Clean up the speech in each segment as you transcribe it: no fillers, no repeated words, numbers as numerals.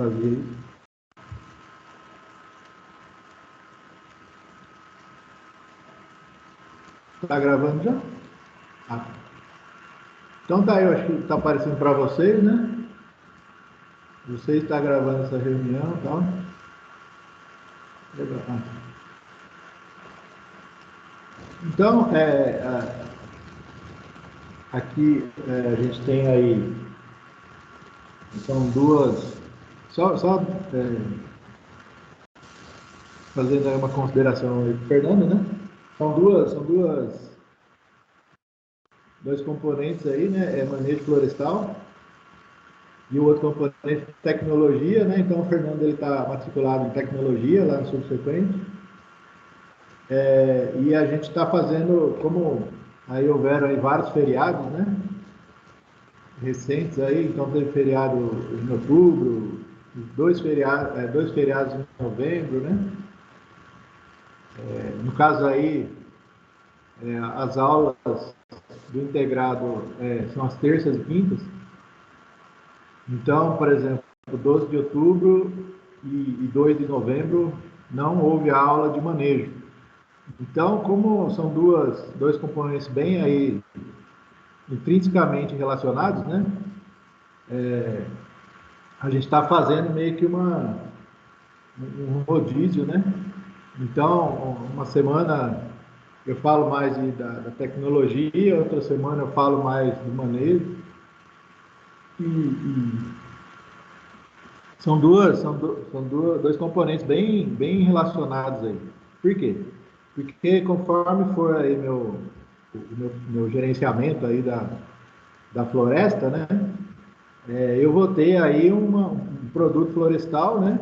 fazer isso. Tá gravando já? Ah. Então tá aí, eu acho que tá aparecendo para vocês, né? Você está gravando essa reunião e tal. Legal. Então, aqui a gente tem aí, são duas, só fazendo aí uma consideração aí, Fernando, né? Dois componentes aí, né? É manejo florestal e o outro componente tecnologia, né? Então o Fernando ele está matriculado em tecnologia lá no Subsequente. E a gente está fazendo, como aí houveram aí vários feriados, né? Recentes aí, então teve feriado em outubro, dois feriados em novembro, né? No caso aí, as aulas do integrado são as terças e quintas. Então, por exemplo, 12 de outubro e 2 de novembro não houve aula de manejo. Então, como são dois componentes bem aí intrinsecamente relacionados, né? A gente está fazendo meio que um rodízio, né? Então, uma semana eu falo mais da tecnologia, outra semana eu falo mais do manejo. E são dois componentes bem relacionados aí. Por quê? Porque conforme for aí meu gerenciamento aí da floresta, né? Eu vou ter aí um produto florestal, né?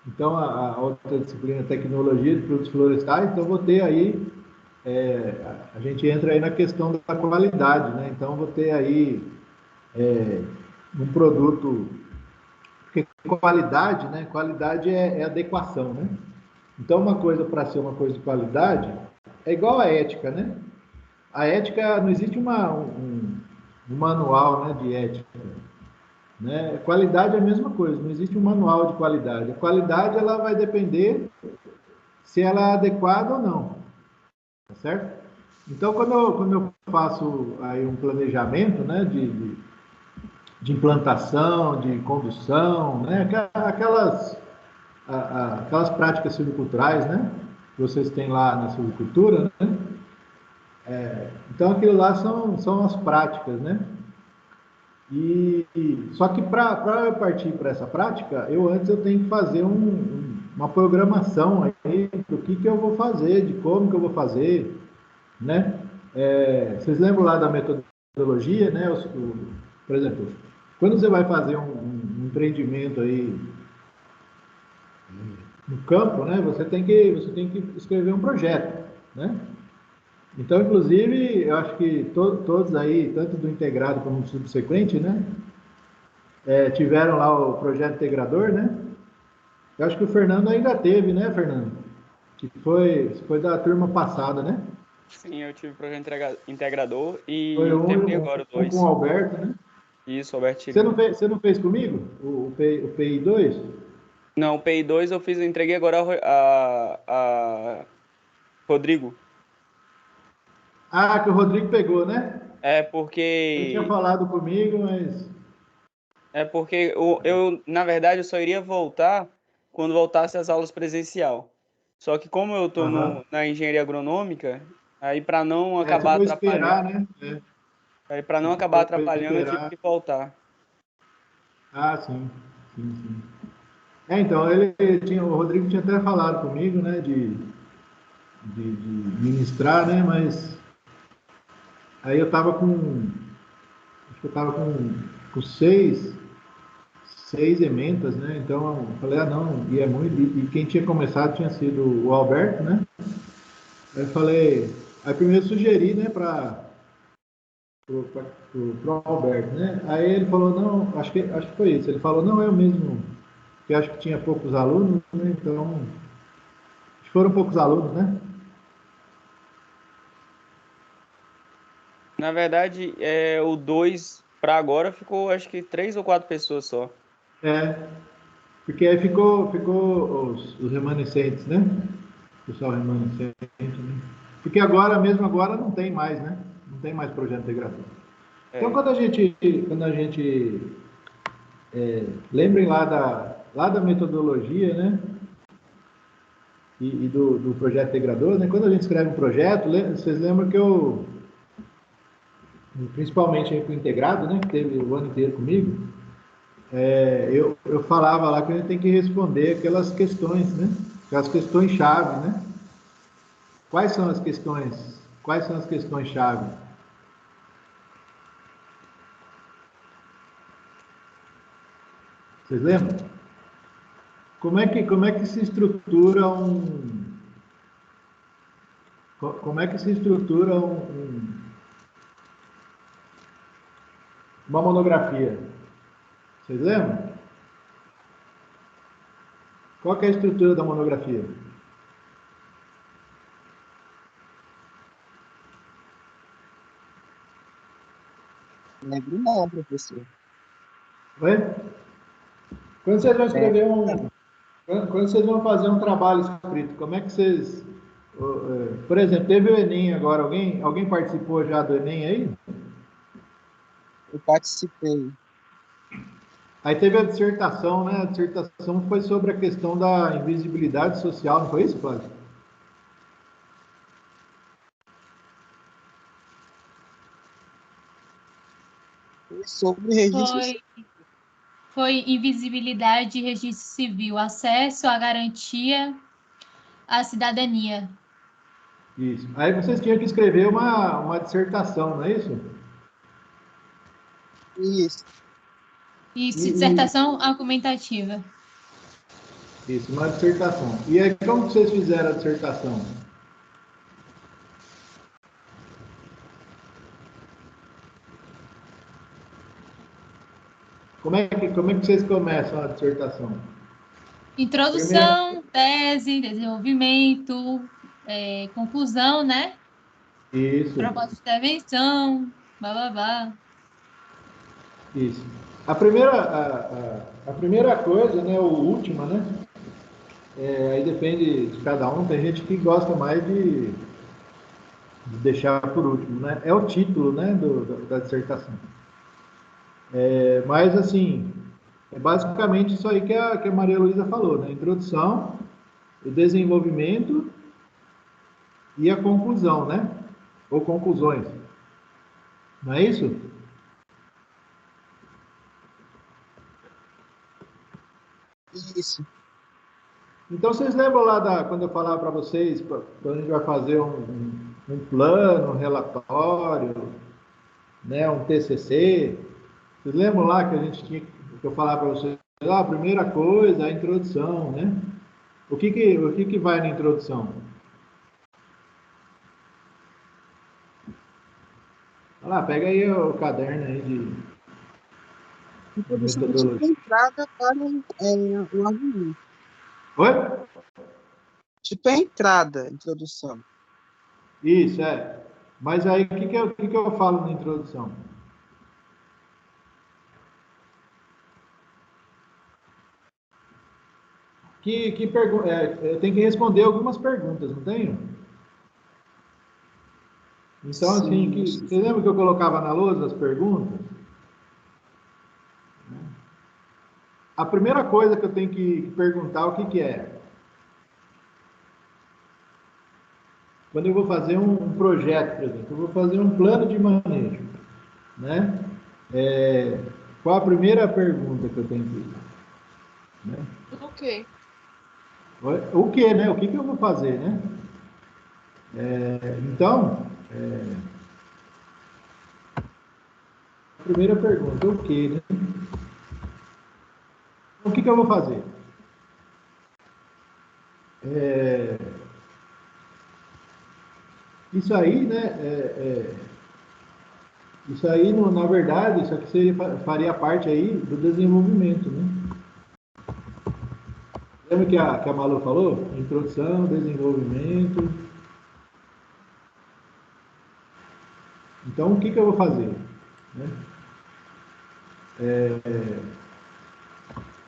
Então, a outra disciplina é tecnologia de produtos florestais, então vou ter aí, a gente entra aí na questão da qualidade, né? Então, vou ter aí um produto, porque qualidade, né? Qualidade é adequação, né? Então, uma coisa para ser uma coisa de qualidade é igual a ética, né? A ética, não existe um manual, né, de ética. Né? Qualidade é a mesma coisa, não existe um manual de qualidade. A qualidade ela vai depender se ela é adequada ou não, tá certo? Então, quando eu faço aí um planejamento, né, de implantação, de condução, né, aquelas práticas silviculturais, né, que vocês têm lá na silvicultura, né, então aquilo lá são as práticas, né, só que para eu partir para essa prática, antes eu tenho que fazer uma programação aí do que eu vou fazer, de como que eu vou fazer, né? Vocês lembram lá da metodologia, né? Por exemplo, quando você vai fazer um empreendimento aí no campo, né? Você tem que escrever um projeto, né? Então, inclusive, eu acho que todos aí, tanto do integrado como do subsequente, né? Tiveram lá o projeto integrador, né? Eu acho que o Fernando ainda teve, né, Fernando? Que foi da turma passada, né? Sim, eu tive o projeto integrador Foi e terminei agora o um com o 2. Alberto, né? Isso, Alberto Você não Tirino. fez, você não fez comigo? O PI2? Não, o PI2 eu entreguei agora a Rodrigo. Ah, que o Rodrigo pegou, né? É Ele tinha porque falado comigo, mas. na verdade, eu só iria voltar quando voltasse às aulas presencial. Só que como eu estou Aham. na engenharia agronômica, aí para não Você acabar foi atrapalhando, esperar, né? eu Foi tive esperar. que voltar. Ah, sim. Sim, sim. Então, o Rodrigo tinha até falado comigo, né? De ministrar, né? Mas aí eu tava com. Acho que eu tava com seis ementas, né? Então eu falei, não, e é muito. E quem tinha começado tinha sido o Alberto, né? Aí eu falei, aí primeiro eu sugeri, né, pro Alberto, né? Aí ele falou, não, acho que foi isso. Ele falou, não, é o mesmo, que acho que tinha poucos alunos, né? Então, acho que foram poucos alunos, né? Na verdade, o 2 para agora ficou acho que 3 ou 4 pessoas só. É. Porque aí ficou os remanescentes, né? O pessoal remanescente, né? Porque agora, mesmo agora, não tem mais, né? Não tem mais projeto integrador. Então, É. quando a gente lembrem lá da metodologia, né? E do projeto integrador, né? Quando a gente escreve um projeto, vocês lembram que eu, principalmente aí com o integrado, né? Que teve o ano inteiro comigo, eu falava lá que a gente tem que responder aquelas questões, né? Aquelas questões-chave, né? Quais são as questões? Quais são as questões-chave? Vocês lembram? Como é que se estrutura como é que se estrutura uma monografia? Vocês lembram? Qual que é a estrutura da monografia? Lembro não, professor. Oi? Quando vocês vão É, escrever quando vocês vão fazer um trabalho escrito, como é que vocês, por exemplo, teve o Enem agora, alguém participou já do Enem aí? eu participei. Aí teve a dissertação, né? A dissertação foi sobre a questão da invisibilidade social, não foi isso, Cláudio? Foi sobre registros. Foi, foi invisibilidade e registro civil, acesso à garantia à cidadania. Isso. Aí vocês tinham que escrever uma dissertação, não é isso? Isso. Isso, E, dissertação argumentativa. isso, uma dissertação. E aí, como que vocês fizeram a dissertação? Como é que vocês começam a dissertação? Primeiro, Introdução, tese, desenvolvimento, conclusão, né? isso, Proposta de intervenção, blá, blá, blá. isso. A primeira coisa, né, ou última, né? Aí depende de cada um. Tem gente que gosta mais de deixar por último, né? É o título, né, da dissertação. Mas assim, é basicamente isso aí que a Maria Luísa falou, né? Introdução, o desenvolvimento e a conclusão, né? Ou conclusões. Não é isso? Isso. Então, vocês lembram lá quando eu falava para vocês, quando a gente vai fazer um plano, um relatório, né, um TCC? Vocês lembram lá que a gente tinha, que eu falava para vocês, a primeira coisa, a introdução, né? O que vai na introdução? Olha lá, pega aí o caderno aí de Introdução é tipo metodologia. entrada para o argumento. Oi? Tipo a entrada, introdução. Isso, é. Mas aí, o que que eu falo na introdução? Eu tenho que responder algumas perguntas, não tenho? Então, assim, Sim, acho que você lembra que eu colocava na lousa as perguntas? A primeira coisa que eu tenho que perguntar, o que que é? Quando eu vou fazer um projeto, por exemplo, eu vou fazer um plano de manejo, né? Qual a primeira pergunta que eu tenho que... Né? Ok. O que, né? O que eu vou fazer, né? Então, a primeira pergunta, o que, né? O que eu vou fazer? Isso aí, né? Isso aí, na verdade, isso aqui faria parte aí do desenvolvimento, né? Lembra que a Malu falou? Introdução, desenvolvimento. Então, o que eu vou fazer? Né?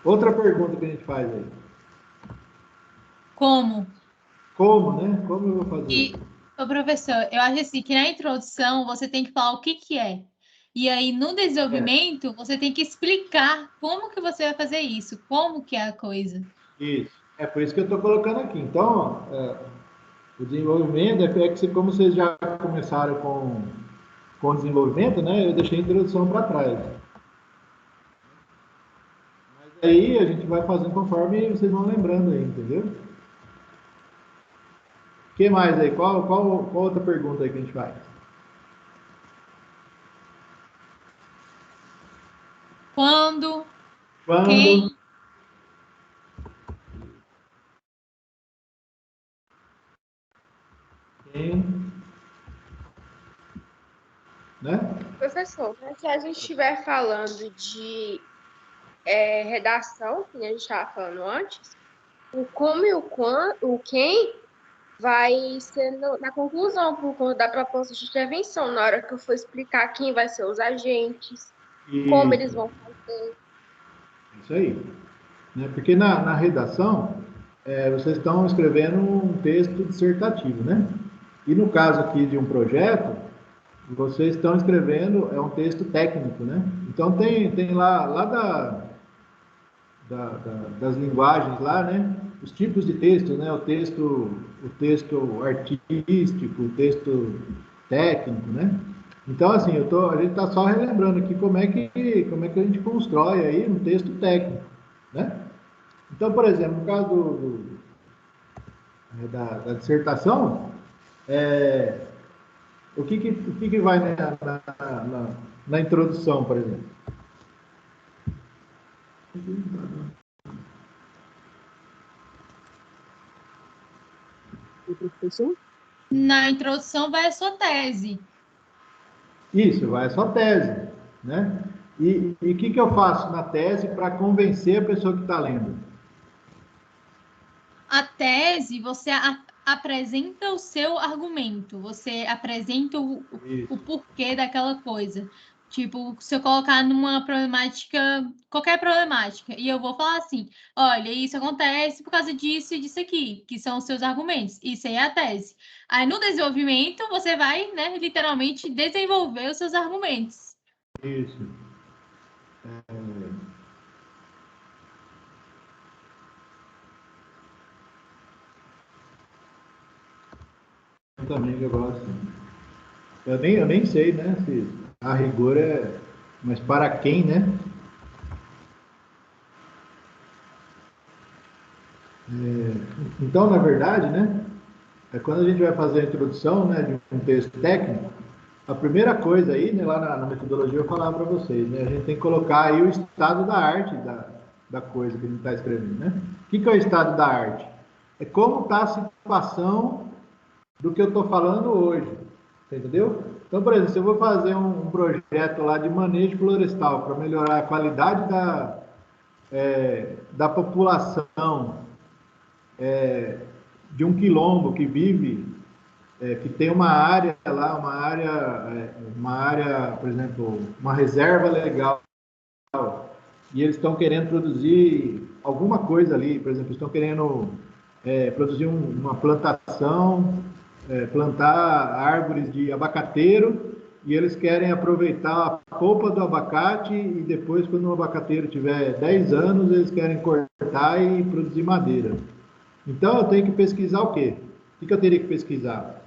Outra pergunta que a gente faz aí. Como? Como, né? Como eu vou fazer? E, ô, professor, eu acho assim que na introdução você tem que falar o que que é. E aí, no desenvolvimento, você tem que explicar como que você vai fazer isso, como que é a coisa. Isso. É por isso que eu estou colocando aqui. Então, o desenvolvimento é que, como vocês já começaram com o desenvolvimento, né? Eu deixei a introdução para trás. Mas aí a gente vai fazendo conforme vocês vão lembrando aí, entendeu? O que mais aí? Qual outra pergunta aí que a gente faz? Quando, Quando, quem, quem, né? Professor, se a gente estiver falando de redação, que a gente estava falando antes, o como e o quando, o quem vai ser na conclusão, por conta da proposta de intervenção, na hora que eu for explicar quem vai ser os agentes, como eles vão fazer. Isso aí. Né? Porque na redação, vocês estão escrevendo um texto dissertativo, né? E no caso aqui de um projeto, vocês estão escrevendo um texto técnico, né? Então tem lá das linguagens lá, né? Os tipos de texto, né? O texto artístico, o texto técnico, né? Então, assim, a gente está só relembrando aqui como é que a gente constrói aí um texto técnico, né? Então, por exemplo, no caso da dissertação, o que vai na introdução, por exemplo? E professor? na introdução vai a sua tese. Isso, vai a sua tese, né? E o que eu faço na tese para convencer a pessoa que está lendo? A tese, você apresenta o seu argumento, você apresenta o porquê daquela coisa. Tipo, se eu colocar numa problemática, qualquer problemática, e eu vou falar assim, olha, isso acontece por causa disso e disso aqui, que são os seus argumentos. Isso aí é a tese. Aí, no desenvolvimento, você vai, né, literalmente desenvolver os seus argumentos. Isso. Eu também eu gosto. Eu nem sei, né, se a rigor mas para quem, né? Então, na verdade, né, quando a gente vai fazer a introdução, né, de um texto técnico, a primeira coisa aí, né, lá na metodologia eu falava para vocês, né, a gente tem que colocar aí o estado da arte da coisa que a gente está escrevendo, né? O que é o estado da arte? É como está a situação do que eu estou falando hoje, entendeu? Então, por exemplo, se eu vou fazer um projeto lá de manejo florestal para melhorar a qualidade da população de um quilombo que vive, que tem uma área lá, uma área, por exemplo, uma reserva legal, e eles estão querendo produzir alguma coisa ali, por exemplo, estão querendo produzir uma plantação, plantar árvores de abacateiro, e eles querem aproveitar a polpa do abacate e depois, quando o abacateiro tiver 10 anos, eles querem cortar e produzir madeira. Então, eu tenho que pesquisar o quê? O que eu teria que pesquisar?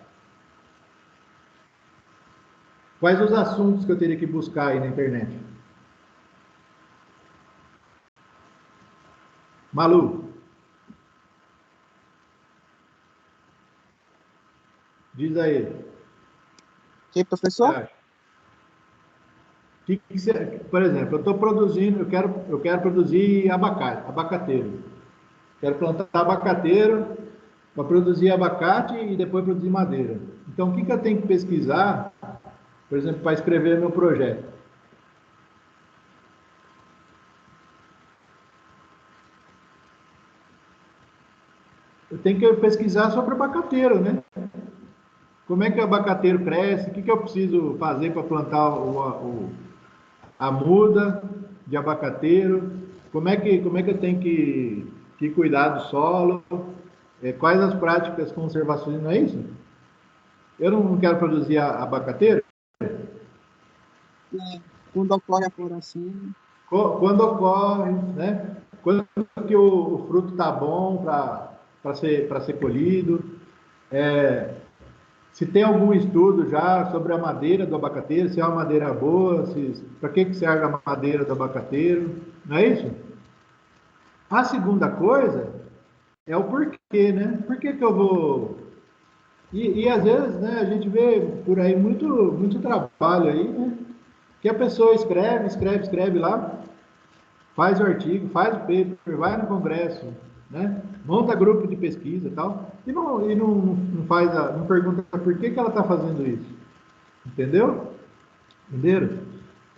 Quais os assuntos que eu teria que buscar aí na internet? Malu, diz aí. Que, professor? Por exemplo, eu estou produzindo, eu quero produzir abacateiro. Quero plantar abacateiro para produzir abacate e depois produzir madeira. Então, o que eu tenho que pesquisar, por exemplo, para escrever meu projeto? Eu tenho que pesquisar sobre abacateiro, né? Como é que o abacateiro cresce? O que eu preciso fazer para plantar a muda de abacateiro? como é que eu tenho que cuidar do solo, quais as práticas conservacionistas, não é isso? Eu não quero produzir abacateiro? Quando ocorre a floração. Quando ocorre, né? Quando que o fruto está bom para ser colhido. Se tem algum estudo já sobre a madeira do abacateiro, se é uma madeira boa, para que serve a madeira do abacateiro, não é isso? A segunda coisa é o porquê, né? Por que eu vou... E às vezes, né, a gente vê por aí muito trabalho aí, né? Que a pessoa escreve lá, faz o artigo, faz o paper, vai no congresso, né? Monta grupo de pesquisa e tal, e não faz não pergunta por que ela está fazendo isso. Entendeu? Entenderam?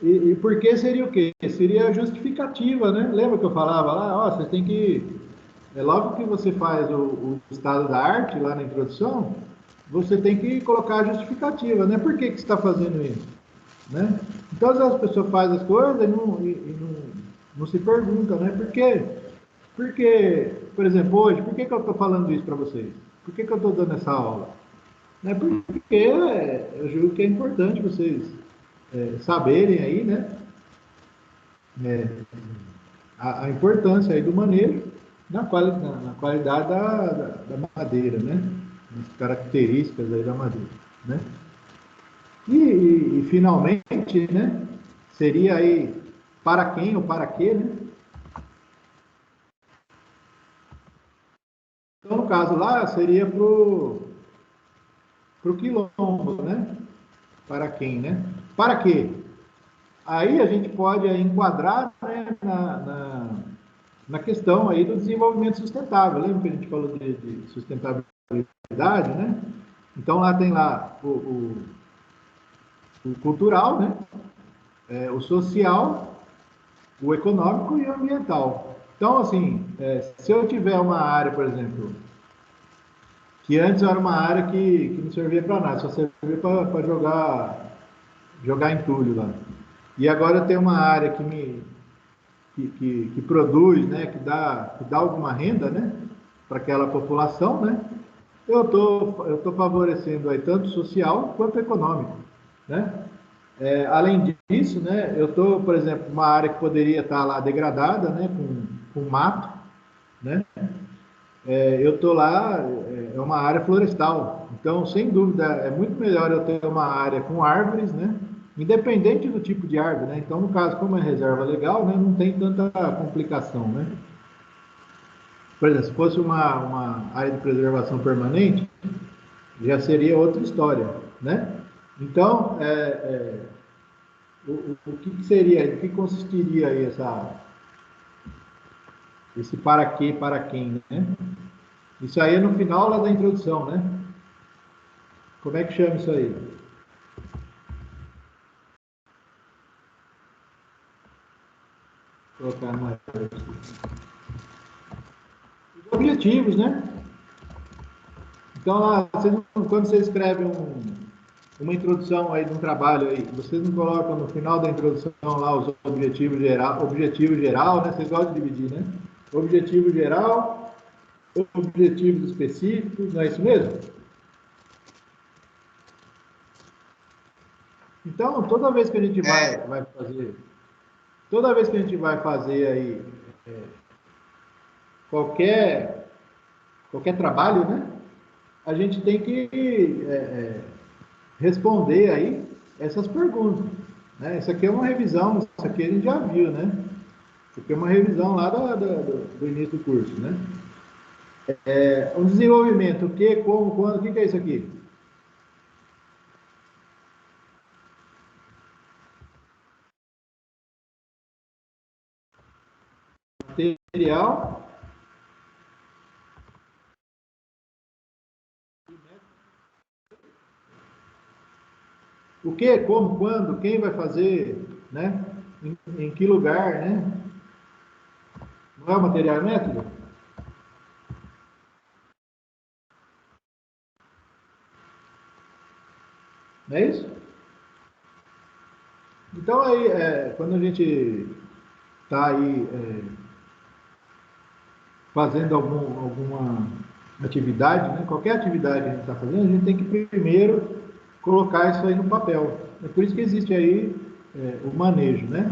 E por que seria o quê? Seria a justificativa, né? Lembra que eu falava lá? Ó, você tem que... logo que você faz o estado da arte, lá na introdução, você tem que colocar a justificativa, né? Por que você está fazendo isso? Né? Então, às vezes, as pessoas fazem as coisas não se perguntam, né? Por quê? Porque, por exemplo, hoje, por que eu estou falando isso para vocês? Por que eu estou dando essa aula? Né? Porque eu julgo que é importante vocês saberem aí, né? A importância aí do manejo na qualidade da madeira, né? As características aí da madeira, né? E finalmente, né? Seria aí para quem ou para quê, né? Então, no caso lá, seria pro quilombo, né? Para quem, né? Para quê? Aí a gente pode enquadrar, né, na questão aí do desenvolvimento sustentável. Lembra que a gente falou de sustentabilidade, né? Então lá tem lá o cultural, né? O social, o econômico e o ambiental. Então, assim, se eu tiver uma área, por exemplo, que antes era uma área que não servia para nada, só servia para jogar entulho lá. E agora tem uma área que produz, né, que dá alguma renda, né, para aquela população, né, eu tô favorecendo aí tanto social quanto econômico, né. Além disso, né, eu estou, por exemplo, uma área que poderia estar lá degradada, né, com mato, né, eu estou lá, é uma área florestal. Então, sem dúvida, é muito melhor eu ter uma área com árvores, né? Independente do tipo de árvore, né? Então, no caso, como é reserva legal, né? Não tem tanta complicação, né? Por exemplo, se fosse uma área de preservação permanente, já seria outra história, né? Então, o que seria, o que consistiria aí esse para quê, para quem, né? Isso aí é no final lá da introdução, né? Como é que chama isso aí? Vou colocar mais. Os objetivos, né? Então, lá, quando você escreve uma introdução aí de um trabalho aí, vocês não colocam no final da introdução lá os objetivo geral, né? Vocês gostam de dividir, né? Objetivo geral, objetivos específicos, não é isso mesmo? Então, toda vez que a gente vai fazer, toda vez que a gente vai fazer aí qualquer trabalho, né? A gente tem que responder aí essas perguntas, né? Isso aqui é uma revisão, isso aqui a gente já viu, né? Isso aqui é uma revisão lá do início do curso, né? O desenvolvimento, o que, como, quando, o que é isso aqui? Material. O que, como, quando, quem vai fazer, né? Em que lugar, né? Não é o material e método? Não é isso? Então, aí, quando a gente está aí fazendo alguma atividade, né? Qualquer atividade que a gente está fazendo, a gente tem que primeiro colocar isso aí no papel. É por isso que existe aí o manejo, né?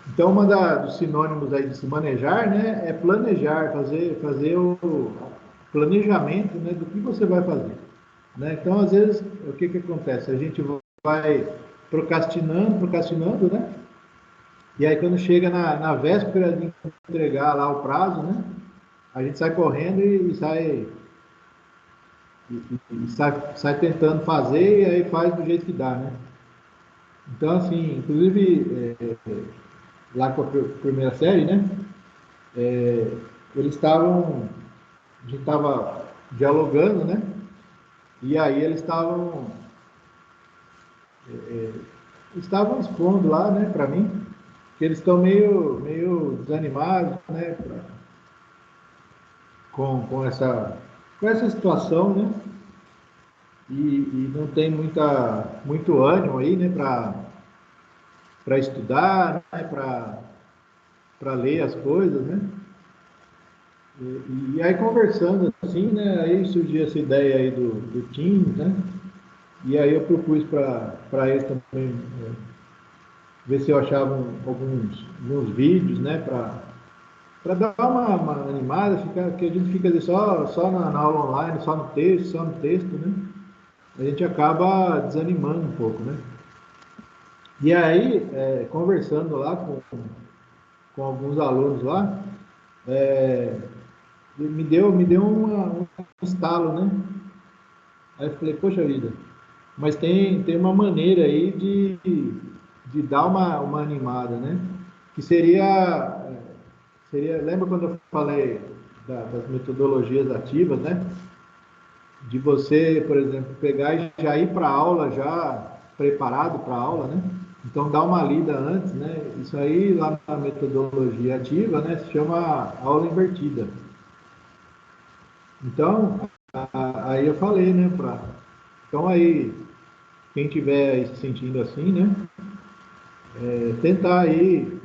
Então, dos sinônimos aí de se manejar, né, é planejar, fazer o planejamento, né, do que você vai fazer, né? Então, às vezes, o que acontece? A gente vai procrastinando, né? E aí, quando chega na véspera de entregar lá o prazo, né, a gente sai correndo e sai tentando fazer e aí faz do jeito que dá, né? Então, assim, inclusive, lá com a primeira série, né? Eles estavam, a gente estava dialogando, né? E aí eles estavam expondo lá, né, para mim, que eles estão meio desanimados, né, com essa situação, né? E não tem muito ânimo aí, né, para estudar, né, para ler as coisas, né? E aí conversando assim, né, aí surgiu essa ideia aí do Teams, né? E aí eu propus para eles também ver se eu achava alguns vídeos, né, para dar uma animada, que a gente fica ali só na aula online, só no texto, né? A gente acaba desanimando um pouco, né? E aí, conversando lá com alguns alunos lá, me deu um estalo, né? Aí eu falei, poxa vida, mas tem uma maneira aí de dar uma animada, né? Que lembra quando eu falei das metodologias ativas, né? De você, por exemplo, pegar e já ir para a aula já preparado para a aula, né? Então dá uma lida antes, né? Isso aí lá na metodologia ativa, né? Se chama aula invertida. Então, aí eu falei, né? Então aí, quem tiver se sentindo assim, né? Tentar aí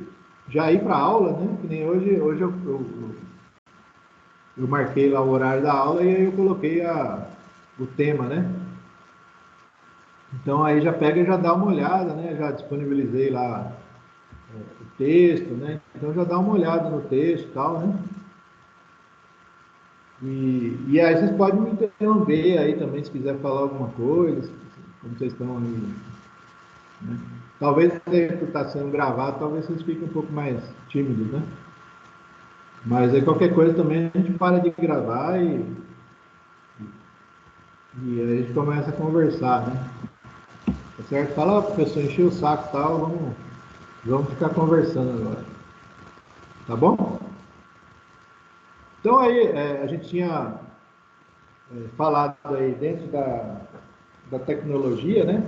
já ir para a aula, né? Que nem hoje eu marquei lá o horário da aula e aí eu coloquei o tema, né? Então aí já pega e já dá uma olhada, né? Já disponibilizei lá o texto, né? Então já dá uma olhada no texto e tal, né? E aí vocês podem me interromper aí também se quiser falar alguma coisa, como vocês estão aí, né? Talvez por estar sendo gravado, talvez vocês fiquem um pouco mais tímidos, né? Mas aí qualquer coisa também a gente para de gravar e aí a gente começa a conversar, né? Tá certo? Fala, professor, encheu o saco e tal, vamos ficar conversando agora. Tá bom? Então aí, a gente tinha falado aí dentro da tecnologia, né?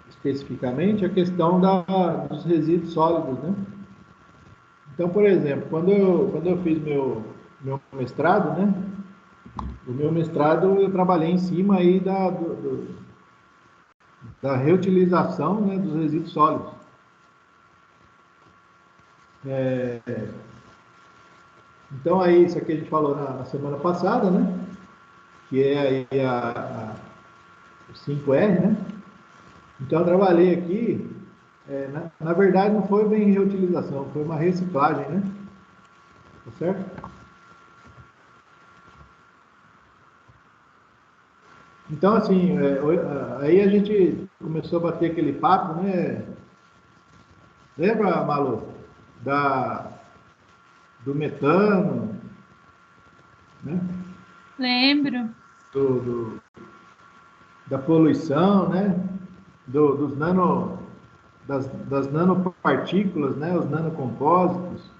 Especificamente, a questão dos resíduos sólidos, né? Então, por exemplo, quando eu fiz meu mestrado, né? O meu mestrado eu trabalhei em cima aí da reutilização, né, dos resíduos sólidos. Então aí, isso aqui a gente falou na semana passada, né? Que é aí o 5R, né? Então eu trabalhei aqui, na verdade não foi bem reutilização, foi uma reciclagem, né? Tá certo? Então assim, aí a gente começou a bater aquele papo, né? Lembra, Malu, do metano, né? Lembro. Da poluição, né? Das nanopartículas, né? Os nanocompósitos,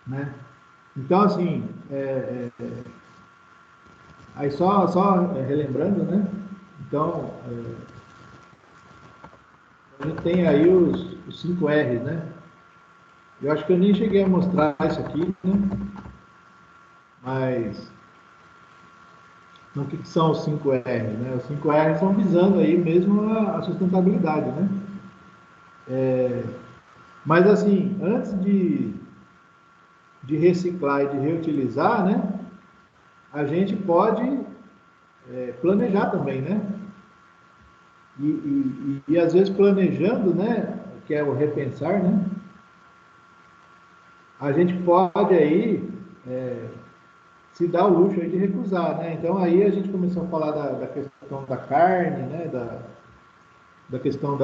né? Então, assim, aí só relembrando, né? Então, a gente tem aí os 5 R's, né? Eu acho que eu nem cheguei a mostrar isso aqui, né? Mas, o que são os 5 R's, né? Os 5 R's estão visando aí mesmo a sustentabilidade, né? Mas, assim, antes de reciclar e de reutilizar, né, a gente pode planejar também, né? E às vezes planejando, né, que é o repensar, né, a gente pode aí se dar o luxo aí de recusar, né? Então aí a gente começou a falar da questão da carne, né, da questão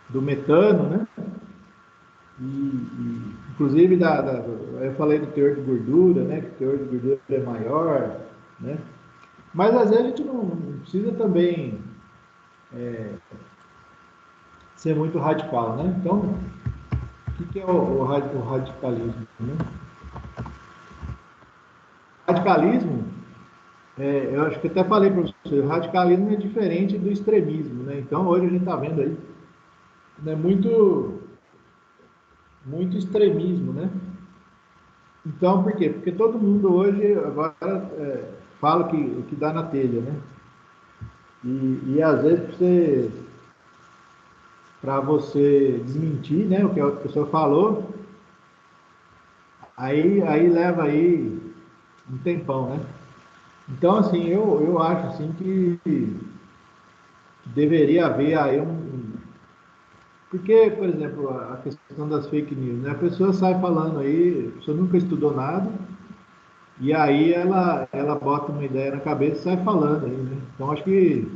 do metano, né? Inclusive eu falei do teor de gordura, né? Que o teor de gordura é maior, né? Mas às vezes a gente não precisa também ser muito radical, né? Então, o que é o radicalismo, né? Radicalismo, eu acho que até falei para você, o radicalismo é diferente do extremismo, né? Então, hoje a gente está vendo aí, né, muito extremismo, né? Então, por quê? Porque todo mundo hoje agora fala o que dá na telha, né? E às vezes para você desmentir, né, o que a outra pessoa falou, aí leva aí um tempão, né? Então, assim, eu acho assim que deveria haver aí porque, por exemplo, a questão das fake news, né? A pessoa sai falando aí, a pessoa nunca estudou nada, e aí ela bota uma ideia na cabeça e sai falando aí, né? Então, acho que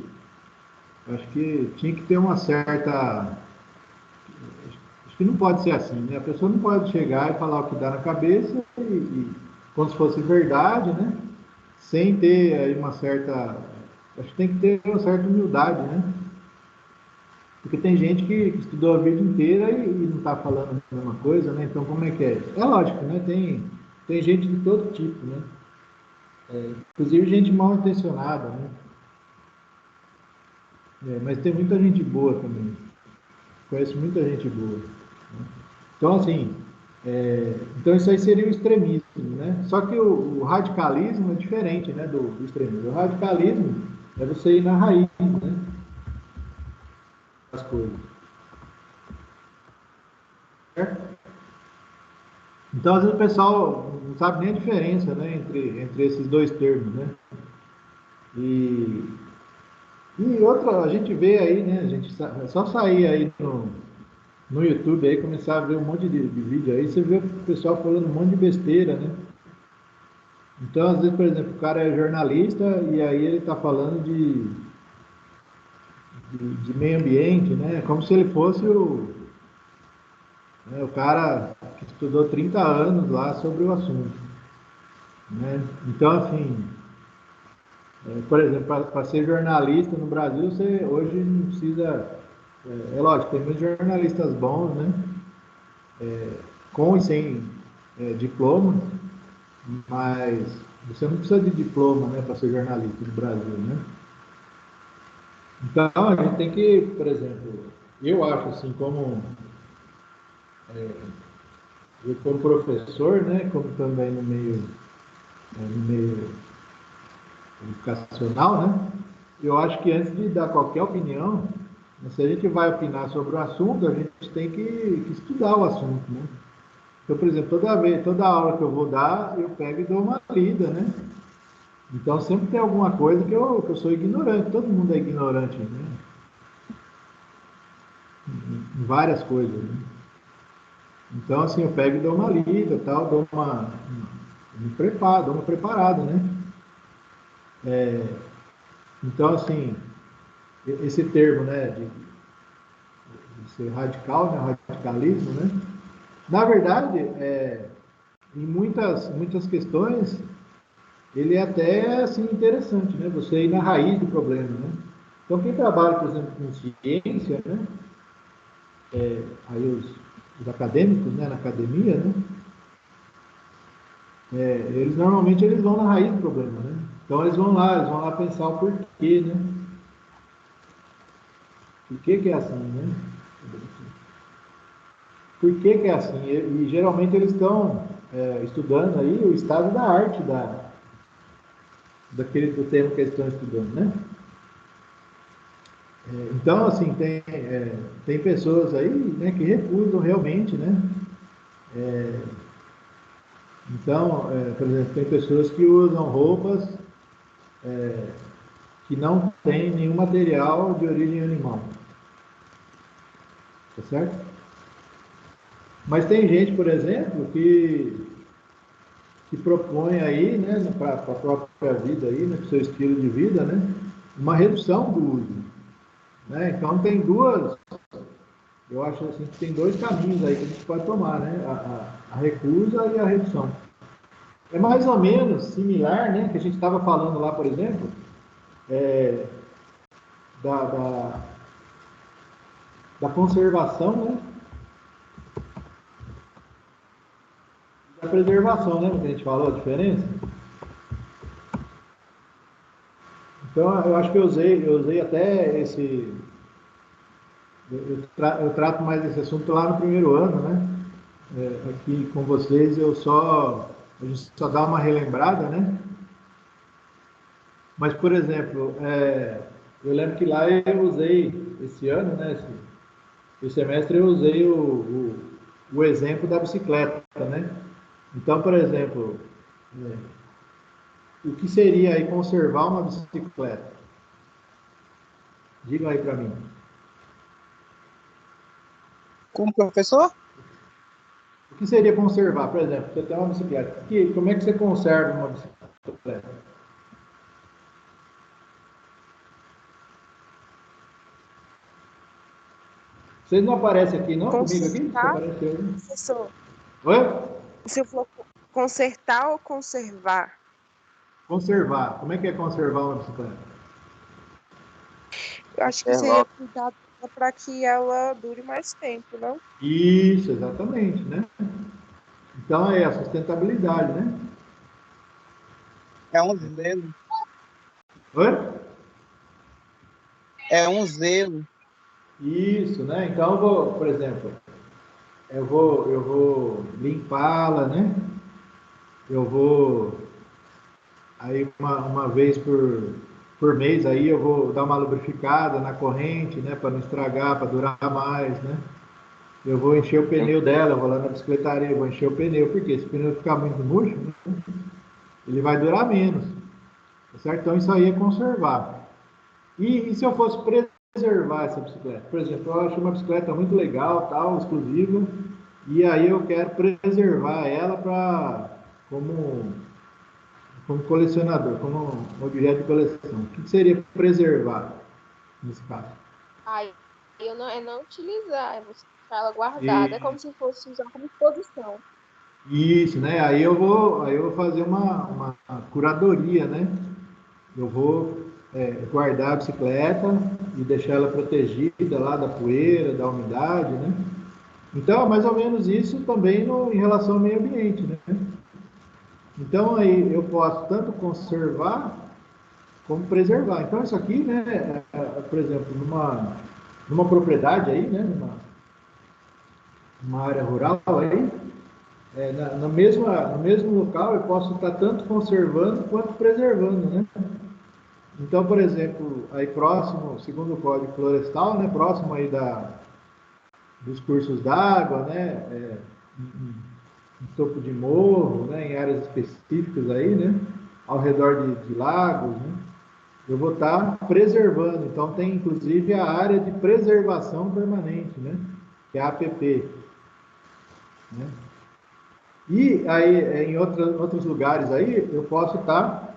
tinha que ter uma certa... Acho que não pode ser assim, né? A pessoa não pode chegar e falar o que dá na cabeça como se fosse verdade, né? Sem ter aí uma certa... Acho que tem que ter uma certa humildade, né? Porque tem gente que estudou a vida inteira e não está falando a mesma coisa, né? Então, como é que é? É lógico, né? Tem gente de todo tipo, né? Inclusive gente mal intencionada, né? Mas tem muita gente boa também. Conheço muita gente boa. Né? Então, assim, então isso aí seria o extremismo, né? Só que o radicalismo é diferente, né, do extremismo. O radicalismo é você ir na raiz, né, das coisas. Certo? Então, às vezes o pessoal não sabe nem a diferença, né, entre esses dois termos, né? E, e outra, a gente vê aí, né, é só sair aí no YouTube aí, começar a ver um monte de vídeo aí, você vê o pessoal falando um monte de besteira, né? Então, às vezes, por exemplo, o cara é jornalista e aí ele está falando de meio ambiente, né? Como se ele fosse o cara que estudou 30 anos lá sobre o assunto, né? Então, assim, por exemplo, para ser jornalista no Brasil, você hoje não precisa... lógico, tem muitos jornalistas bons, né? Com e sem diploma, mas você não precisa de diploma, né, para ser jornalista no Brasil, né? Então, a gente tem que, por exemplo, eu acho assim, eu como professor, né, como também no meio educacional, né, eu acho que antes de dar qualquer opinião, se a gente vai opinar sobre o assunto, a gente tem que estudar o assunto, né? Então, por exemplo, toda aula que eu vou dar, eu pego e dou uma lida, né? Então, sempre tem alguma coisa que eu sou ignorante, todo mundo é ignorante, né? Em várias coisas, né? Então, assim, eu pego e dou uma lida, tal, dou uma preparada, né? Então, assim, esse termo, né, de ser radical, né, radicalismo, né? Na verdade, em muitas questões, ele é até, assim, interessante, né? Você ir na raiz do problema, né? Então, quem trabalha, por exemplo, com ciência, né? Aí os acadêmicos, né, na academia, né? Eles normalmente vão na raiz do problema, né? Então eles vão lá pensar o porquê, né? Por que é assim, né? Por que é assim? E geralmente eles estão estudando aí o estado da arte do tema que eles estão estudando, né? Então, assim, tem pessoas aí, né, que recusam realmente, né? Então, por exemplo, tem pessoas que usam roupas que não têm nenhum material de origem animal, tá certo? Mas tem gente, por exemplo, que propõe aí, né, para a própria vida aí, né, para o seu estilo de vida, né, uma redução do uso, né? Então tem duas, eu acho assim que tem dois caminhos aí que a gente pode tomar, né, a recusa e a redução. É mais ou menos similar, né, que a gente estava falando lá, por exemplo, da, da, da conservação, né, da preservação, né, que a gente falou a diferença. Então, eu acho que eu usei até esse. Eu trato mais esse assunto lá no primeiro ano, né? Aqui com vocês, a gente só dá uma relembrada, né? Mas, por exemplo, eu lembro que lá eu usei, esse ano, né? Esse semestre eu usei o exemplo da bicicleta, né? Então, por exemplo, o que seria aí conservar uma bicicleta? Diga aí para mim. Como professor? O que seria conservar? Por exemplo, você tem uma bicicleta. Como é que você conserva uma bicicleta? Vocês não aparecem aqui, não? Comigo aqui? Você apareceu, né? Professor, Oi? você falou consertar ou conservar? Conservar. Como é que é conservar uma bicicleta? Eu acho que seria cuidar para que ela dure mais tempo, não? Isso, exatamente, né? Então é a sustentabilidade, né? É um zelo. Oi? É um zelo. Isso, né? Então por exemplo, eu vou limpá-la, né? Eu vou aí uma vez por mês aí eu vou dar uma lubrificada na corrente, né, para não estragar, para durar mais, né? Eu vou encher o pneu dela, eu vou lá na bicicletaria, eu vou encher o pneu, porque se o pneu ficar muito murcho, né, ele vai durar menos, tá certo? Então isso aí é conservar. E se eu fosse preservar essa bicicleta? Por exemplo, eu acho uma bicicleta muito legal, tal, exclusiva, e aí eu quero preservar ela como colecionador, como objeto de coleção. O que seria preservar nesse caso? Aí eu não, é não utilizar, é você deixar ela guardada, é E como se fosse usar como exposição. isso, né? Aí eu vou fazer uma curadoria, né? Eu vou guardar a bicicleta e deixar ela protegida lá da poeira, da umidade, né? Então, é mais ou menos isso também em relação ao meio ambiente, né? Então, aí eu posso tanto conservar como preservar. Então, isso aqui, né, por exemplo, numa propriedade aí, né, numa área rural aí, no mesmo local eu posso estar tanto conservando quanto preservando, né? Então, por exemplo, aí próximo, segundo o Código Florestal, né, próximo aí dos cursos d'água, né, em topo de morro, né, em áreas específicas aí, né, ao redor de lagos, né, eu vou estar preservando. Então, tem inclusive a área de preservação permanente, né, que é a APP, né. E aí, em outros lugares aí, eu posso estar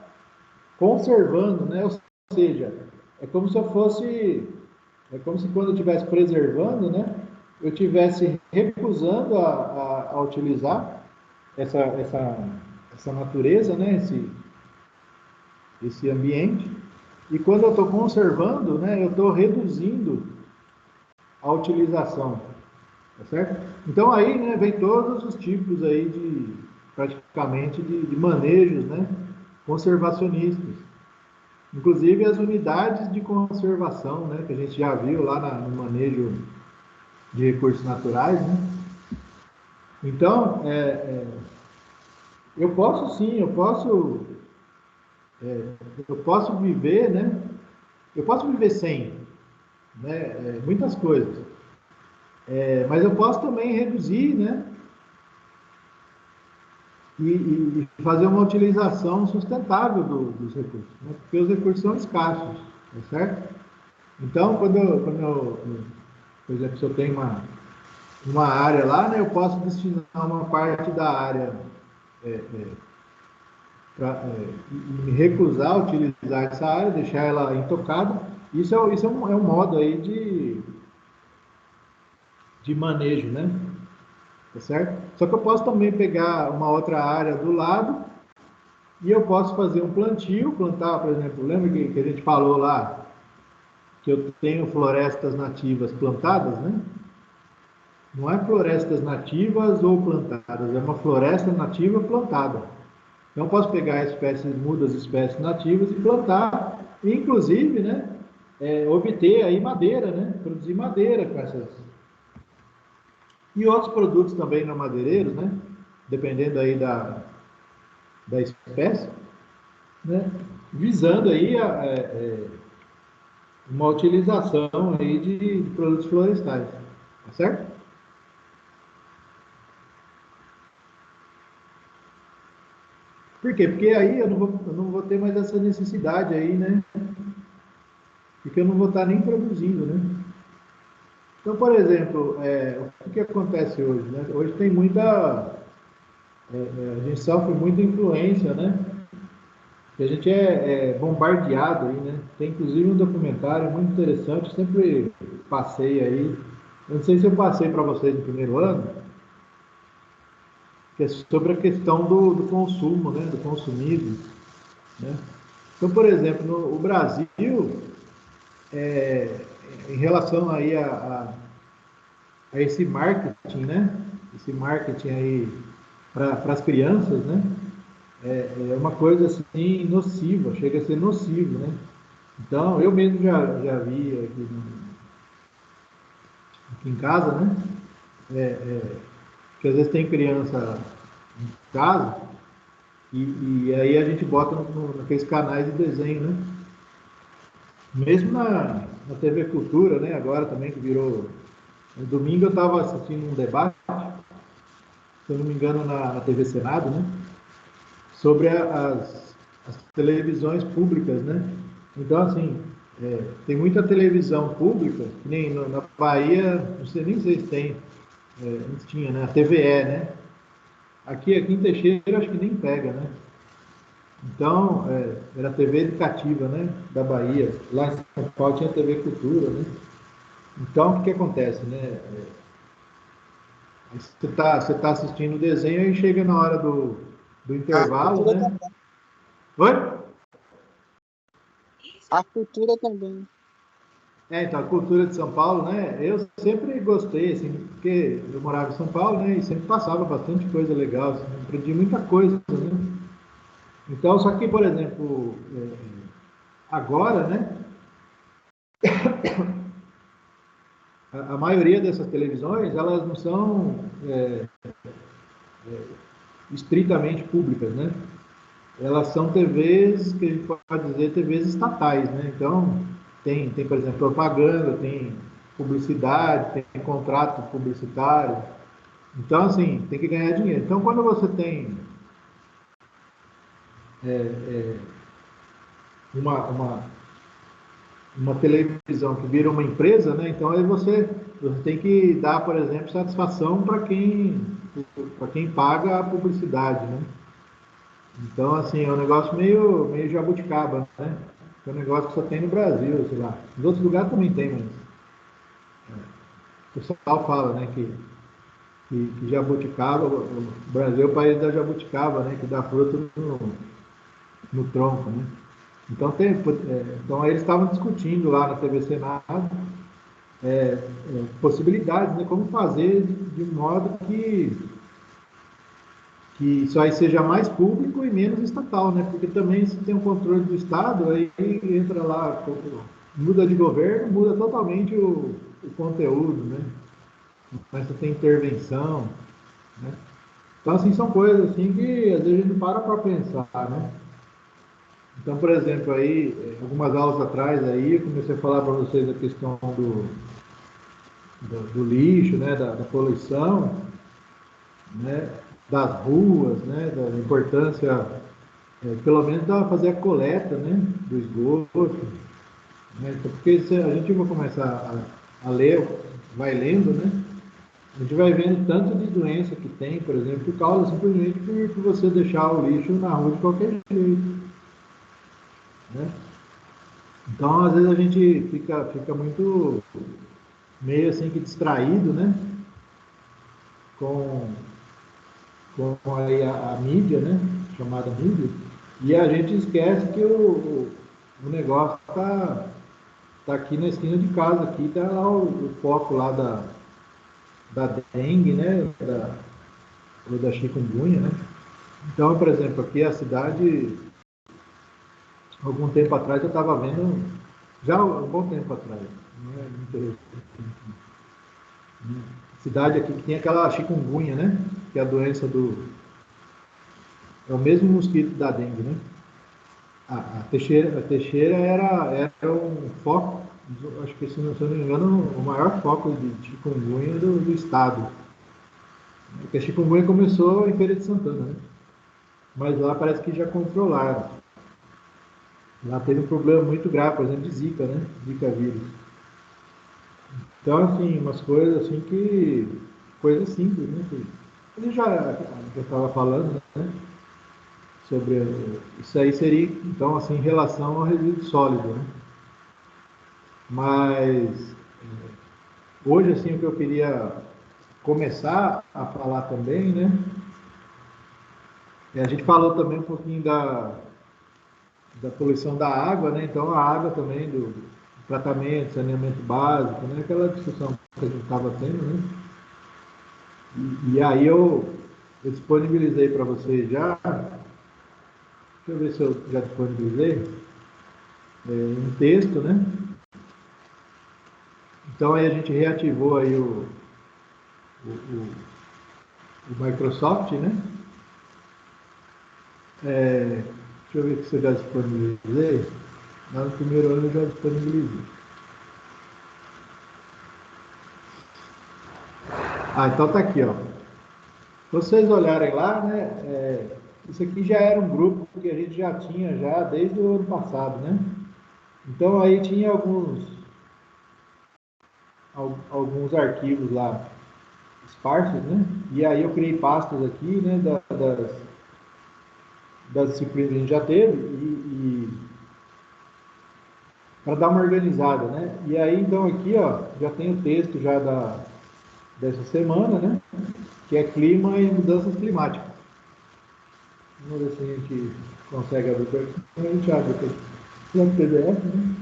conservando, né, ou seja, é como se eu fosse, é como se quando eu estivesse preservando, né, eu estivesse recusando a utilizar essa natureza, né, esse ambiente. E quando eu estou conservando, né, eu estou reduzindo a utilização, tá certo? Então aí, né, vem todos os tipos aí praticamente de manejos, né, conservacionistas. Inclusive as unidades de conservação, né, que a gente já viu lá no manejo de recursos naturais, né? Então, eu posso sim, eu posso viver, né? Eu posso viver sem, né? Muitas coisas. Mas eu posso também reduzir, né? E fazer uma utilização sustentável dos recursos, né? Porque os recursos são escassos, tá certo? Então, quando eu, por exemplo, se eu tenho uma área lá, né, eu posso destinar uma parte da área me recusar a utilizar essa área, deixar ela intocada. Isso é um modo aí de manejo, né? Tá certo? Só que eu posso também pegar uma outra área do lado e eu posso fazer um plantio, plantar, por exemplo, lembra que a gente falou lá que eu tenho florestas nativas plantadas, né? Não é florestas nativas ou plantadas, é uma floresta nativa plantada. Então, eu posso pegar espécies mudas, espécies nativas e plantar, e, inclusive, né, obter aí madeira, né? Produzir madeira com essas. E outros produtos também não madeireiros, né? Dependendo aí da espécie, né? Visando aí uma utilização aí de produtos florestais, tá certo? Por quê? Porque aí eu não vou ter mais essa necessidade aí, né? Porque eu não vou estar nem produzindo, né? Então, por exemplo, o que acontece hoje, né? Hoje tem a gente sofre muita influência, né? E a gente é bombardeado aí, né? Tem inclusive um documentário muito interessante, sempre passei aí. Eu não sei se eu passei para vocês no primeiro ano, que é sobre a questão do consumo, né? Do consumismo, né? Então, por exemplo, no Brasil, em relação aí a esse marketing, né? Esse marketing aí para as crianças, né? É uma coisa assim nociva, chega a ser nocivo, né? Então, eu mesmo já vi aqui em casa, né? Que às vezes tem criança em casa e aí a gente bota naqueles canais de desenho, né? Mesmo na TV Cultura, né? Agora também que virou. No domingo eu estava assistindo um debate, se eu não me engano, na TV Senado, né? Sobre as televisões públicas, né? Então, assim, tem muita televisão pública, que nem na Bahia, não sei nem se tem, antes tinha, né? A TVE, né? Aqui em Teixeira, acho que nem pega, né? Então, era a TV educativa, né? Da Bahia. Lá em São Paulo tinha a TV Cultura, né? Então, o que acontece, né? Você tá assistindo o desenho e chega na hora do A intervalo, cultura né? também. Oi? A cultura também. Então, a cultura de São Paulo, né? Eu sempre gostei, assim, porque eu morava em São Paulo, né? E sempre passava bastante coisa legal, assim, aprendi muita coisa, né? Então, só que, por exemplo, agora, né? A maioria dessas televisões, elas não são estritamente públicas, né? Elas são TVs, que a gente pode dizer, TVs estatais, né? Então, tem, por exemplo, propaganda, tem publicidade, tem contrato publicitário. Então, assim, tem que ganhar dinheiro. Então, quando você tem uma, uma televisão que vira uma empresa, né? Então, aí você tem que dar, por exemplo, satisfação para quem paga a publicidade, né? Então, assim, é um negócio meio jabuticaba, né? É um negócio que só tem no Brasil, sei lá. Nos outros lugares também tem, mas o pessoal fala, né, que jabuticaba, o Brasil é o país da jabuticaba, né, que dá fruto no tronco, né? Então, então aí eles estavam discutindo lá na TV Senado possibilidades, né, como fazer de um modo que isso aí seja mais público e menos estatal, né? Porque também se tem um controle do Estado, aí entra lá, muda de governo, muda totalmente o conteúdo, né? Começa a ter intervenção, né? Então, assim, são coisas assim que às vezes a gente para pensar, né? Então, por exemplo, aí, algumas aulas atrás, aí, eu comecei a falar para vocês a questão do lixo, né, da poluição, né, das ruas, né, da importância, pelo menos, de fazer a coleta, né, do esgoto, né, então, porque se a gente vai começar a ler, vai lendo, né, a gente vai vendo tanto de doença que tem, por exemplo, por causa simplesmente por você deixar o lixo na rua de qualquer jeito, né? Então, às vezes a gente fica muito meio assim que distraído, né? Com, com aí a mídia, né? Chamada mídia, e a gente esquece que o negócio tá aqui na esquina de casa, aqui tá lá o foco lá da dengue, né? Da chikungunya, né? Então, por exemplo, aqui a cidade, algum tempo atrás eu estava vendo, já um bom tempo atrás, não é muito recente, cidade aqui que tem aquela chikungunya, né? Que é a doença é o mesmo mosquito da dengue, né? A Teixeira era um foco, acho que se não me engano, o maior foco de chikungunya do estado. Porque a chikungunya começou em Feira de Santana, né? Mas lá parece que já controlaram. Lá teve um problema muito grave, por exemplo, de Zika, né? Zika vírus. Então, assim, umas coisas assim que... Coisas simples, né? Ele já estava falando, né? Sobre... Isso aí seria, então, assim, em relação ao resíduo sólido, né? Mas... Hoje, assim, o que eu queria começar a falar também, né? A gente falou também um pouquinho da poluição da água, né? Então, a água também, do tratamento, saneamento básico, né? Aquela discussão que a gente estava tendo, né? E aí eu disponibilizei para vocês já, deixa eu ver se eu já disponibilizei, um texto, né? Então aí a gente reativou aí o Microsoft, né? Deixa eu ver se eu já disponibilizei. Lá no primeiro ano eu já disponibilizei. Então tá aqui, ó. Se vocês olharem lá, né? Isso aqui já era um grupo que a gente já tinha já desde o ano passado, né? Então aí tinha alguns arquivos lá esparsos, né? E aí eu criei pastas aqui, né? Das disciplinas que a gente já teve e para dar uma organizada, né? E aí então aqui, ó, já tem o texto já dessa semana, né? Que é clima e mudanças climáticas. Vamos ver se a gente consegue abrir aqui. A gente abre aqui no PDF, né?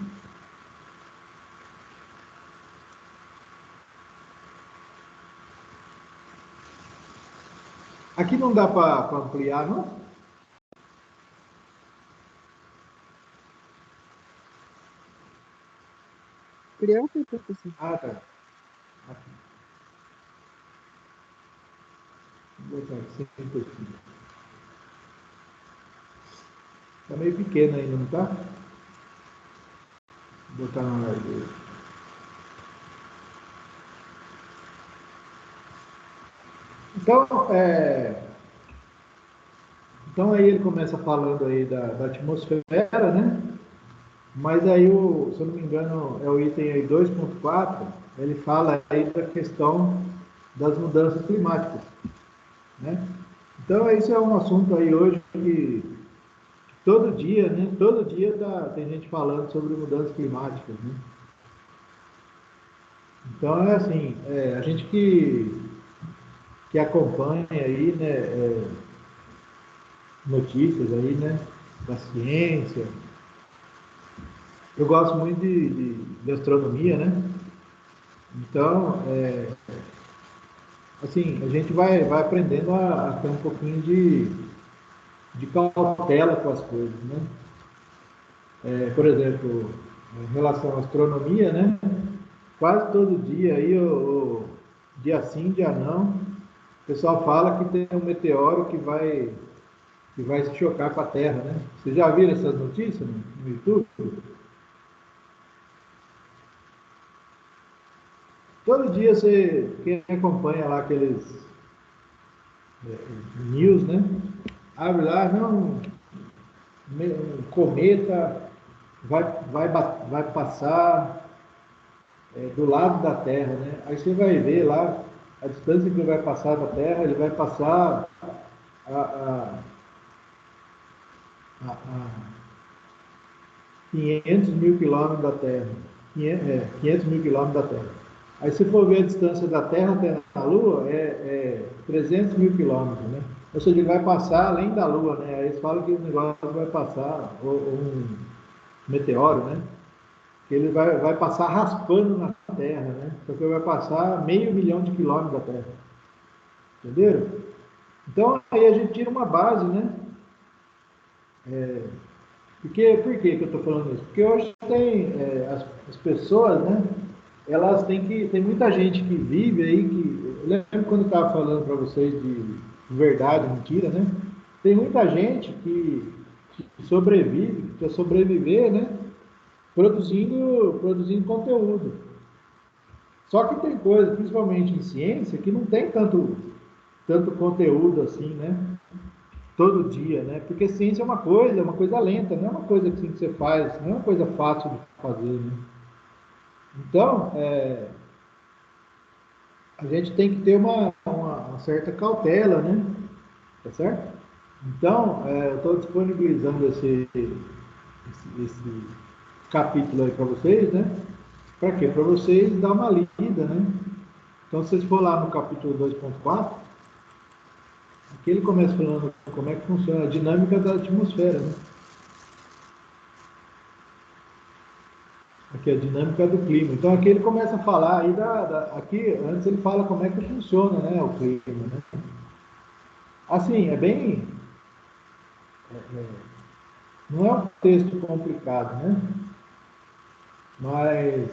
Aqui não dá para ampliar, não? Criança, professor. Ah, tá. Aqui. Vou botar aqui, sempre aqui. Tá meio pequeno ainda, não tá? Vou botar na largura. Então, então aí ele começa falando aí da atmosfera, né? Mas aí, se eu não me engano, é o item aí 2.4, ele fala aí da questão das mudanças climáticas, né? Então, isso é um assunto aí hoje que todo dia, né? Todo dia tem gente falando sobre mudanças climáticas, né? Então, é assim, a gente que acompanha aí, né? Notícias aí, né? Da ciência. Eu gosto muito de astronomia, né? Então, assim, a gente vai aprendendo a ter um pouquinho de cautela com as coisas, né? Por exemplo, em relação à astronomia, né? Quase todo dia aí, dia sim, dia não, o pessoal fala que tem um meteoro que vai que vai se chocar com a Terra, né? Vocês já viram essas notícias no YouTube? Todo dia quem acompanha lá aqueles news, né? Abre lá, não, um cometa vai passar do lado da Terra, né? Aí você vai ver lá a distância que ele vai passar da Terra, ele vai passar a 500 mil quilômetros da Terra. 500 mil quilômetros da Terra. Aí se for ver a distância da Terra até a Lua, é 300 mil quilômetros, né? Ou seja, ele vai passar além da Lua, né? Aí eles falam que o negócio vai passar, ou um meteoro, né? Que ele vai passar raspando na Terra, né? Porque ele vai passar 500 mil de quilômetros da Terra. Entenderam? Então, aí a gente tira uma base, né? Por que eu estou falando isso? Porque hoje tem as pessoas, né? Elas tem muita gente que vive aí, eu lembro quando eu estava falando para vocês de verdade, mentira, né? Tem muita gente que sobrevive, que quer sobreviver, né? Produzindo conteúdo. Só que tem coisa, principalmente em ciência, que não tem tanto conteúdo assim, né? Todo dia, né? Porque ciência é uma coisa lenta, não é uma coisa assim que você faz, não é uma coisa fácil de fazer, né? Então, a gente tem que ter uma certa cautela, né? Tá certo? Então, eu estou disponibilizando esse capítulo aí para vocês, né? Para quê? Para vocês dar uma lida, né? Então, se vocês for lá no capítulo 2.4, aqui ele começa falando como é que funciona a dinâmica da atmosfera, né? Aqui a dinâmica do clima. Então aqui ele começa a falar aí aqui antes ele fala como é que funciona, né, o clima, né? Assim, não é um texto complicado, né? Mas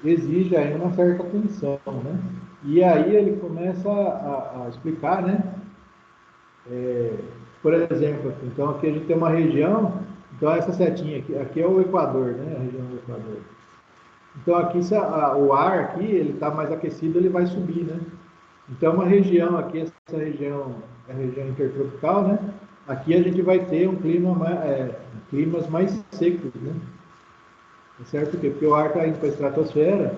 exige aí uma certa atenção, né? E aí ele começa a explicar, né? Por exemplo, então aqui a gente tem uma região, então essa setinha aqui é o Equador, né? A região do Equador. Então aqui o ar aqui ele está mais aquecido, ele vai subir, né? Então uma região aqui, essa região é a região intertropical, né? Aqui a gente vai ter climas mais secos, né? Certo? Porque o ar está indo para a estratosfera,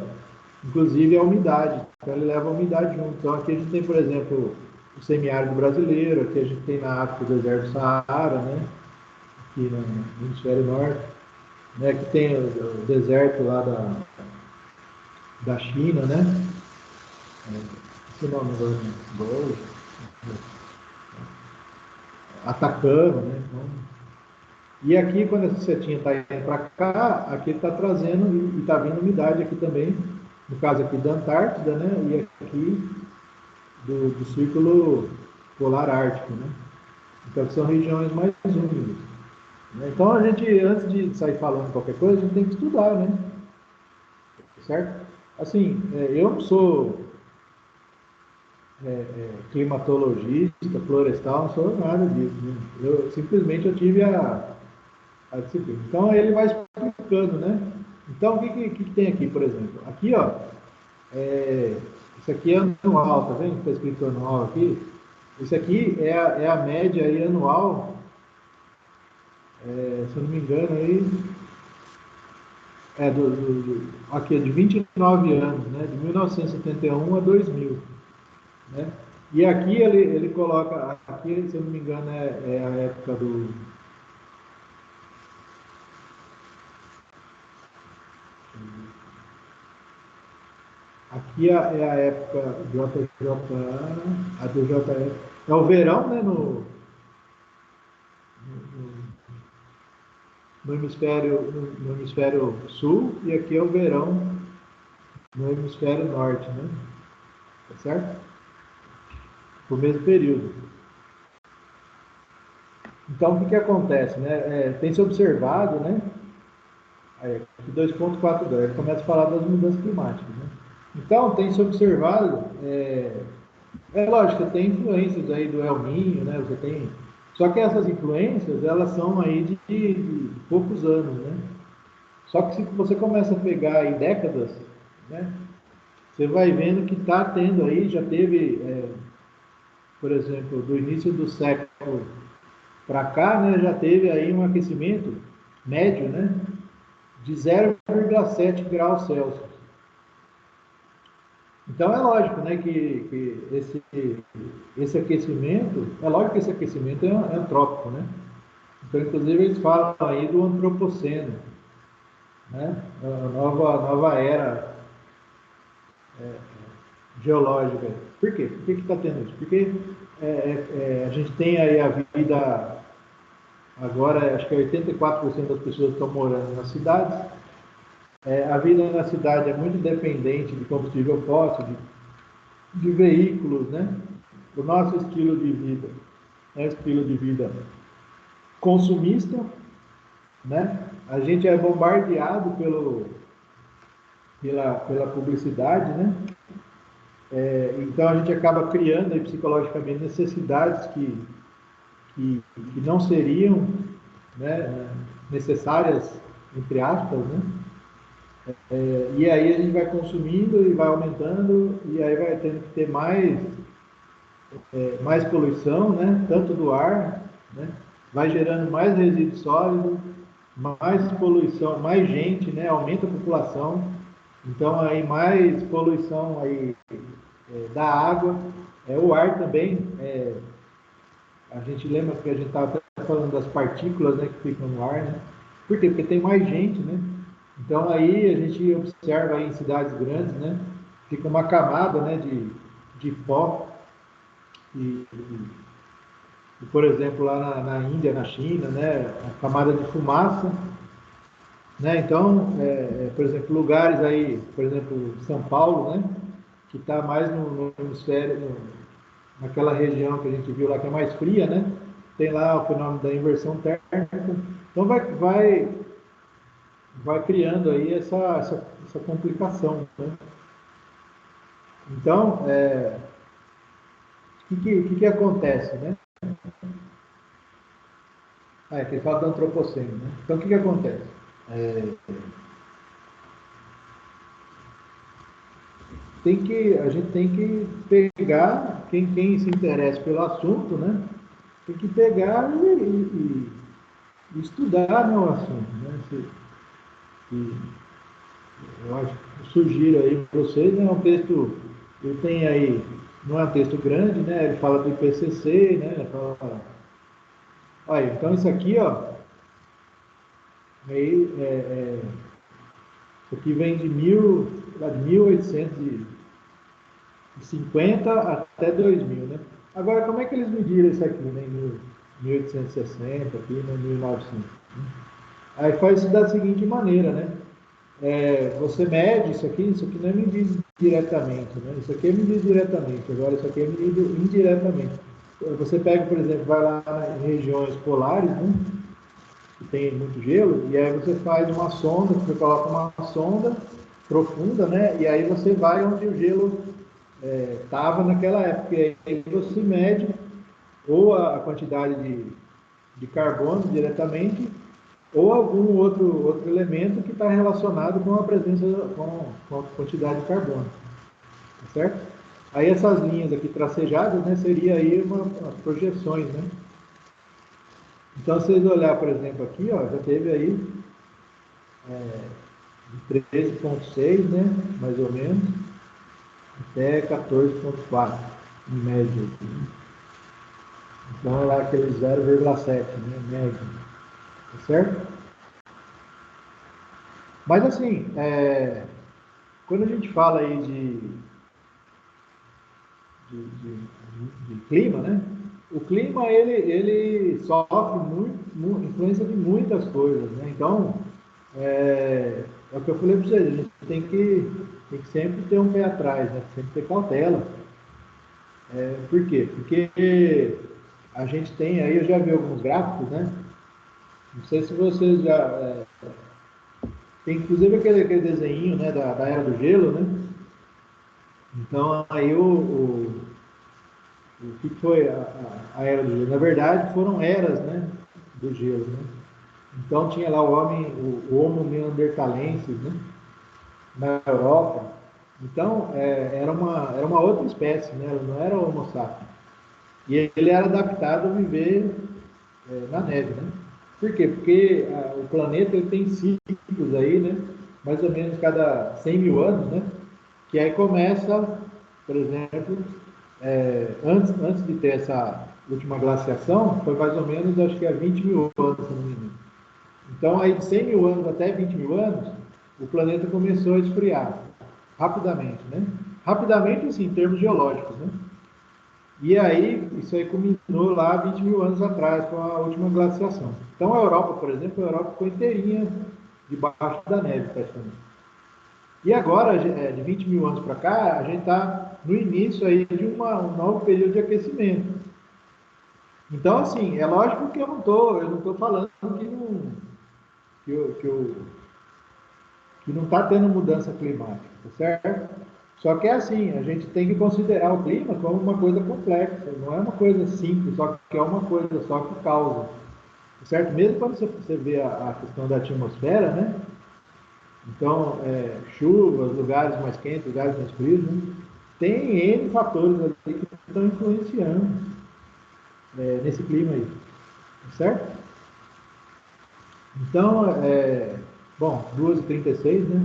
inclusive a umidade, então ele leva a umidade junto. Então aqui a gente tem, por exemplo, o semiárido brasileiro, aqui a gente tem na África o deserto Saara, né? Aqui no hemisfério norte, né? Aqui tem o deserto lá da China, né? Esse nome agora, Atacama, né? Então, e aqui, quando essa setinha está indo para cá, aqui está trazendo e está vindo umidade aqui também, no caso aqui da Antártida, né? E aqui do Círculo Polar Ártico, né? Então, são regiões mais úmidas. Né? Então, a gente, antes de sair falando qualquer coisa, a gente tem que estudar, né? Certo? Assim, eu não sou climatologista, florestal, não sou nada disso. Né? Eu tive a disciplina. Então ele vai explicando, né? Então o que tem aqui, por exemplo? Aqui, ó, isso aqui é anual, tá vendo? Está escrito anual aqui. Isso aqui é a média aí anual, se eu não me engano, aí aqui é de 29 anos, né? De 1971 a 2000. Né? E aqui ele coloca, aqui, se eu não me engano, é a época do... Aqui é a época a do JF, é o verão, né, no hemisfério sul, e aqui é o verão no hemisfério norte, né? Tá certo? No mesmo período. Então, o que acontece, né? Tem se observado, né? Aí, 2.42, ele começa a falar das mudanças climáticas, né? Então, tem se observado, lógico, tem influências aí do El Niño, né? Você tem Só que essas influências, elas são aí de poucos anos, né? Só que se você começa a pegar aí décadas, né? Você vai vendo que está tendo aí, já teve, por exemplo, do início do século para cá, né? Já teve aí um aquecimento médio, né? De 0,7 graus Celsius. Então é lógico, né, que esse aquecimento, é lógico que esse aquecimento é antrópico, né? Então, inclusive, eles falam aí do antropoceno, né? A nova era geológica. Por quê? Por que está tendo isso? Porque a gente tem aí a vida, agora acho que 84% das pessoas estão morando nas cidades. A vida na cidade é muito dependente de combustível fóssil, de veículos, né? O nosso estilo de vida é um estilo de vida consumista, né? A gente é bombardeado pela publicidade, né? Então a gente acaba criando aí, psicologicamente necessidades que não seriam, né, necessárias, entre aspas, né? E aí a gente vai consumindo e vai aumentando, e aí vai tendo que ter mais poluição, né? Tanto do ar, né? Vai gerando mais resíduo sólido, mais poluição, mais gente, né? Aumenta a população, então aí mais poluição aí da água, o ar também, a gente lembra que a gente estava falando das partículas, né, que ficam no ar, né? Por quê? Porque tem mais gente, né? Então aí a gente observa aí em cidades grandes, né? Fica uma camada, né, de pó e, por exemplo, lá na Índia, na China, né, a camada de fumaça, né? Então, por exemplo, lugares aí, por exemplo, São Paulo, né, que está mais no hemisfério, naquela região que a gente viu lá que é mais fria, né? Tem lá o fenômeno da inversão térmica. Então vai criando aí essa complicação, né? Então, o que acontece, né? Que ele fala do antropoceno, né? Então, o que acontece? A gente tem que pegar, quem se interessa pelo assunto, né? Tem que pegar e estudar, né, o assunto, né? Eu acho que sugiro aí para vocês, né, um texto, eu tenho aí, não é um texto grande, né? Ele fala do IPCC, né? Ele fala, olha, então isso aqui, ó, aí, isso aqui vem de 1850 até 2000, né? Agora, como é que eles mediram isso aqui, né? Em 1860, aqui, né? 1900. Né? Aí faz isso da seguinte maneira, né? Você mede isso aqui não é medido diretamente, né? Isso aqui é medido diretamente, agora isso aqui é medido indiretamente. Você pega, por exemplo, vai lá em regiões polares, né? Que tem muito gelo, e aí você faz uma sonda, você coloca uma sonda profunda, né? E aí você vai onde o gelo estava naquela época, e aí você mede ou a quantidade de carbono diretamente, ou algum outro elemento que está relacionado com a presença, com a quantidade de carbono, tá certo? Aí essas linhas aqui tracejadas, né, seria aí umas projeções, né? Então, se vocês olhar, por exemplo, aqui, ó, já teve aí 13,6, né, mais ou menos, até 14,4, em média. Né? Então, é lá aquele 0,7, né, média. Tá certo? Mas, assim, quando a gente fala aí de clima, né? O clima, ele sofre influência de muitas coisas, né? Então, o que eu falei para vocês, a gente tem que sempre ter um pé atrás, né? Sempre ter cautela. Por quê? Porque a gente tem aí, eu já vi alguns gráficos, né? Não sei se vocês já... tem inclusive aquele desenho, né, da Era do Gelo, né? Então, aí O que foi a era do gelo? Na verdade, foram eras, né, do gelo, né? Então tinha lá o homem, o Homo neanderthalensis, né, na Europa. Então era uma outra espécie, né? Não era o Homo sapiens. E ele era adaptado a viver na neve, né? Por quê? Porque o planeta ele tem ciclos aí, né? Mais ou menos cada 100 mil anos, né? Que aí começa, por exemplo, antes de ter essa última glaciação, foi mais ou menos, acho que há 20 mil anos, se não me engano. Então, aí de 100 mil anos até 20 mil anos, o planeta começou a esfriar rapidamente, né? Rapidamente, assim, em termos geológicos, né? E aí, isso aí culminou lá 20 mil anos atrás, com a última glaciação. Então, a Europa, por exemplo, a Europa ficou inteirinha debaixo da neve, praticamente. E agora, de 20 mil anos para cá, a gente está no início aí de um novo período de aquecimento. Então, assim, é lógico que eu não tô falando que, que não está tendo mudança climática, tá certo? Só que é assim, a gente tem que considerar o clima como uma coisa complexa, não é uma coisa simples, só que é uma coisa só que causa, tá certo? Mesmo quando você vê a questão da atmosfera, né? Então, chuvas, lugares mais quentes, lugares mais frios, né? Tem N fatores ali que estão influenciando nesse clima aí, tá certo? Então, bom, 2h36, né?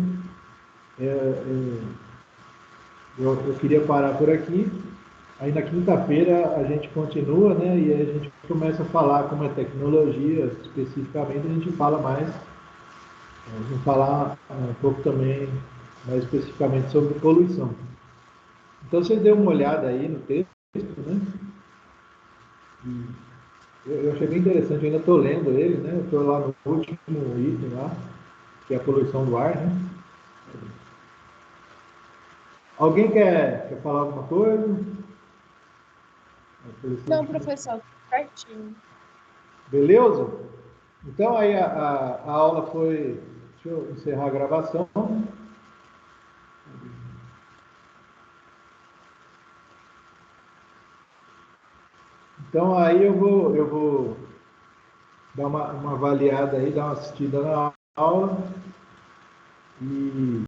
Eu queria parar por aqui. Aí na quinta-feira a gente continua, né? E aí a gente começa a falar como é tecnologia, especificamente, a gente fala mais, vamos falar um pouco também, mais especificamente sobre poluição. Então vocês dêem uma olhada aí no texto, né? Eu achei bem interessante, eu ainda estou lendo ele, né? Eu estou lá no último item lá, que é a poluição do ar, né? Alguém quer falar alguma coisa? Não, professor, certinho. Beleza? Então aí a aula foi. Deixa eu encerrar a gravação. Então aí eu vou dar uma avaliada aí, dar uma assistida na aula e